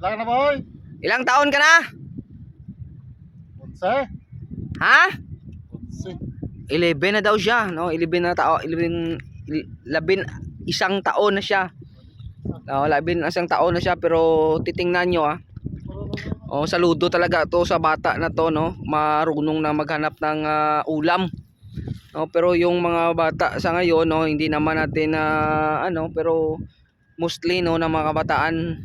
Ilang na boy? Ilang taon ka na? 11. Ha? 11. 11 na daw siya, no? 11 na tao, 11 taon na siya. 11 taon na siya, pero titingnan nyo Oh, saludo talaga to sa bata na to, no? Marunong na maghanap ng ulam. No, pero yung mga bata sa ngayon, no, hindi naman natin pero mostly no na mga kabataan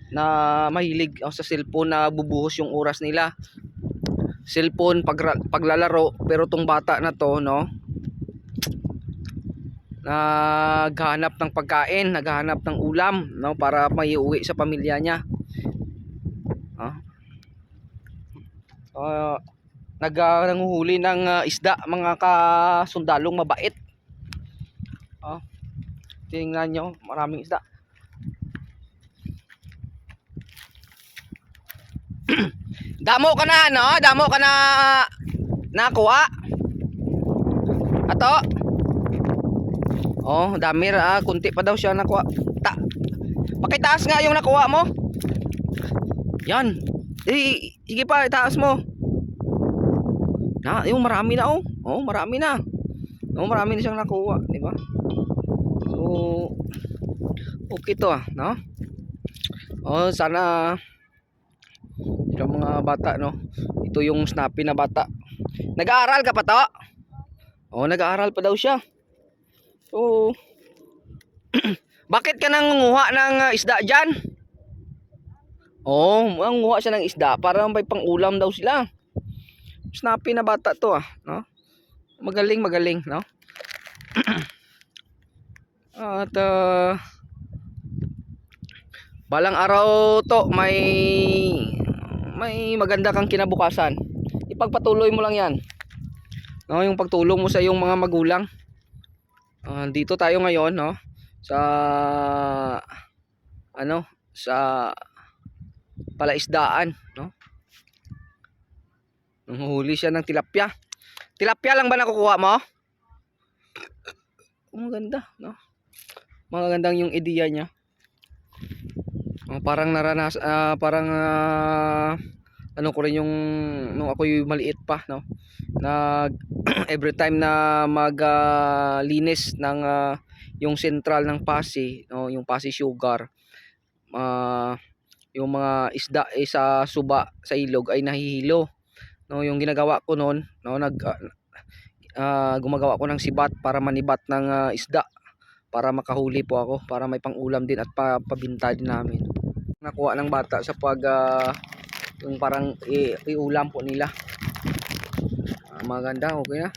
na mahilig sa cellphone, na bubuhos yung oras nila. Cellphone, paglalaro, pero tong bata na to, no, naghahanap ng pagkain, naghahanap ng ulam, no, para maiuwi sa pamilya niya. Nanguhuli ng isda, mga kasundalong mabait. Tingnan nyo, maraming isda. Damo ka na, no? Damo ka na nakuha. Ato. Oh, dami kunti pa daw siya nakuha. Pakitaas nga yung nakuha mo. Yan. Sige pa, itaas mo. Yung marami na oh. Oh, marami na. Oh, marami na siyang nakuha, di ba? So, okay to no? Oh, sana yung mga bata, no? Ito yung snappy na bata. Nag-aaral ka pa to? Oh, nag-aaral pa daw siya. So, bakit ka nangunguha ng isda dyan? Oh, mangunguha siya ng isda para may pang-ulam daw sila. Snappy na bata to no? Magaling, no? At balang araw to may maganda kang kinabukasan. Ipagpatuloy mo lang yan, no? Yung pagtulong mo sa iyong mga magulang. Dito tayo ngayon, no? Sa sa palaisdaan, no? Nanguhuli siya ng tilapia. Tilapia lang ba nakukuha mo? Maganda, no? Magandang yung ideya niya. Parang ano ko rin yung nung ako yung maliit pa, no? Every time na maglinis ng yung sentral ng Pasig, no? Yung Pasig Sugar, yung mga isda sa suba sa ilog ay nahihilo, no? Yung ginagawa ko noon, no, gumagawa ko ng sibat para manibat ng isda, para makahuli po ako, para may pang-ulam din at pabinta din namin. Nakuha ng bata sa yung parang iulam po nila. Maganda, okay na.